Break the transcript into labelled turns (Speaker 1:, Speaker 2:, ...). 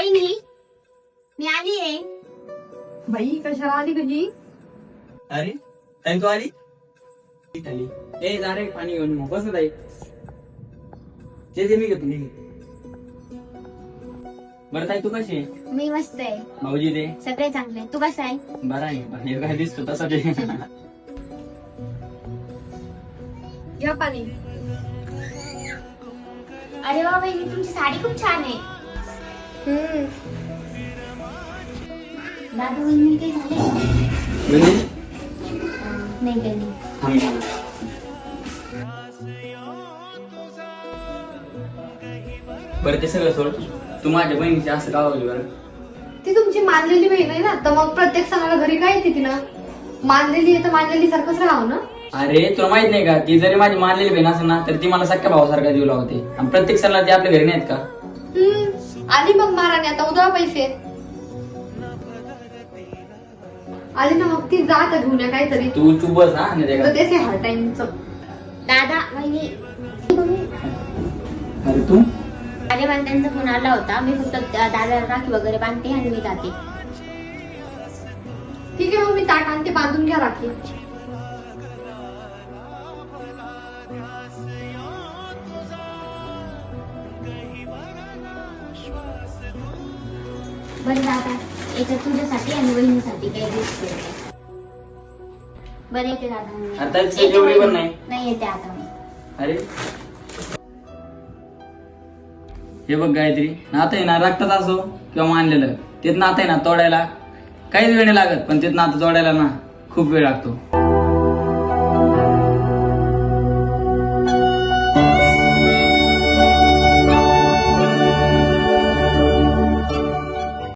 Speaker 1: वहिनी मी आली आहे.
Speaker 2: बाई कशाला आली कधी?
Speaker 3: अरे ताई तू आली ए जा रे पाणी घेऊन मग बस ताई ते मी घेतो मी बरं ताई तू कशी आहे?
Speaker 1: मी मस्त आहे.
Speaker 3: भाऊजी ते
Speaker 1: सगळे चांगले. तू कसा आहे?
Speaker 3: बरं आहे बाहेर काय दिसतो तसा ते
Speaker 2: घ्या पाणी.
Speaker 1: अरे वा वहिनी तुमची साडी खूप छान आहे. दादा वहिनी काही झाले?
Speaker 3: म्हणजे
Speaker 1: नाही काही नाही.
Speaker 3: थांब बरं ते सगळं सोड तू माझ्या बहिणीची असं का वागली बरं?
Speaker 2: ती तुमची मानलेली बहीण आहे ना, तर मग प्रत्येक सणाला घरी काय येते तिनं? मानलेली आहे तर मानलेली सारखंच राहावं ना.
Speaker 3: अरे तुला माहित नाही का ती जरी माझी मानलेली बहीण असेल ना तर ती मला सख्या भावासारखा जीव लावते आणि प्रत्येक सणाला ती आपल्या घरी नाहीत का?
Speaker 2: आली मग महाराणी आता उद्या पैसे आली ना, मग ती जात घेऊन या काहीतरी.
Speaker 3: तू चुप बस हा नाही ते
Speaker 2: तर
Speaker 3: का?
Speaker 2: तेच आहे हर टाइमचं.
Speaker 1: दादा वहिनी
Speaker 3: अरे तू
Speaker 1: अरे मला त्यांचा फोन आला होता. मी फक्त दादा राखी वगैरे बांधते आणि मी जाते.
Speaker 2: ठीक आहे मग मी ताट आणते, बांधून घ्या राखी.
Speaker 1: बरं दादा याच्यात तुझ्यासाठी आणि वहिनीसाठी काही गिफ्ट ठेवते. बरं येते दादा मी.
Speaker 3: आता इतकं
Speaker 1: येते
Speaker 3: जेवढी पण
Speaker 1: वहिनी.
Speaker 3: नाही.
Speaker 1: नाही येते आता मी.
Speaker 3: अरे हे बघ गायत्री नातं आहे ना रक्तात असो किंवा मानलेलं तेच नातं आहे ना तोडायला काहीच वेळ नाही लागत पण तेच नातं तोडायला ना खूप वेळ लागतो.